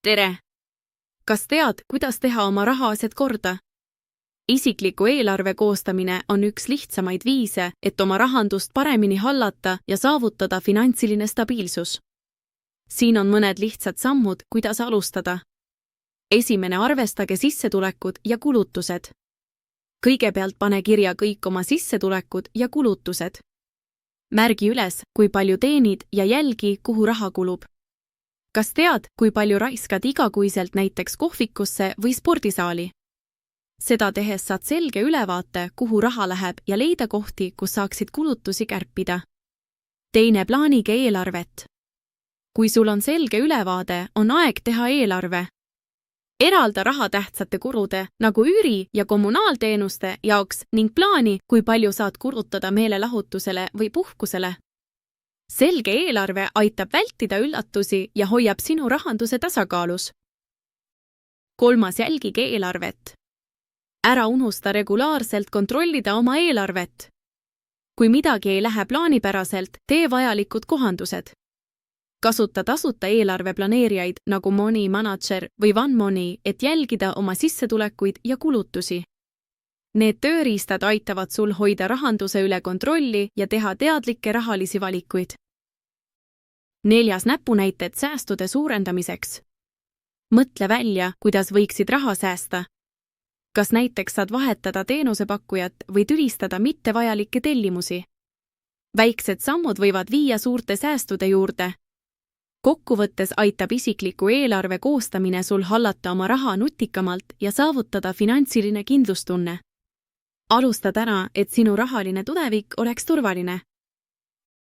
tere! Kas tead, kuidas teha oma rahaasjad korda? Isikliku eelarve koostamine on üks lihtsamaid viise, et oma rahandust paremini hallata ja saavutada finantsiline stabiilsus. Siin on mõned lihtsad sammud, kuidas alustada. Esimene, arvestage sissetulekud ja kulutused. Kõigepealt pane kirja kõik oma sissetulekud ja kulutused. Märgi üles, kui palju teenid ja jälgi, kuhu raha kulub. Kas tead, kui palju raiskad igakuiselt näiteks kohvikusse või spordisaali? Seda tehes saad selge ülevaate, kuhu raha läheb ja leida kohti, kus saaksid kulutusi kärpida. Teine, plaanige eelarvet. Kui sul on selge ülevaade, on aeg teha eelarve. Eralda raha tähtsate kulude, nagu üüri ja kommunaalteenuste jaoks ning plaani, kui palju saad kulutada meelelahutusele või puhkusele. Selge eelarve aitab vältida üllatusi ja hoiab sinu rahanduse tasakaalus. Kolmas, jälgige eelarvet. Ära unusta regulaarselt kontrollida oma eelarvet. Kui midagi ei lähe plaanipäraselt, tee vajalikud kohandused. Kasuta tasuta eelarveplaneerijaid nagu Money Manager või OneMoney, et jälgida oma sissetulekuid ja kulutusi. Need tööriistad aitavad sul hoida rahanduse üle kontrolli ja teha teadlikke rahalisi valikuid. Neljas, näpunäited säästude suurendamiseks. Mõtle välja, kuidas võiksid raha säästa. Kas näiteks saad vahetada teenusepakkujat või tülistada mittevajalikke tellimusi? Väiksed sammud võivad viia suurte säästude juurde. Kokkuvõttes aitab isikliku eelarve koostamine sul hallata oma raha nutikamalt ja saavutada finantsiline kindlustunne. Alusta täna, et sinu rahaline tulevik oleks turvaline.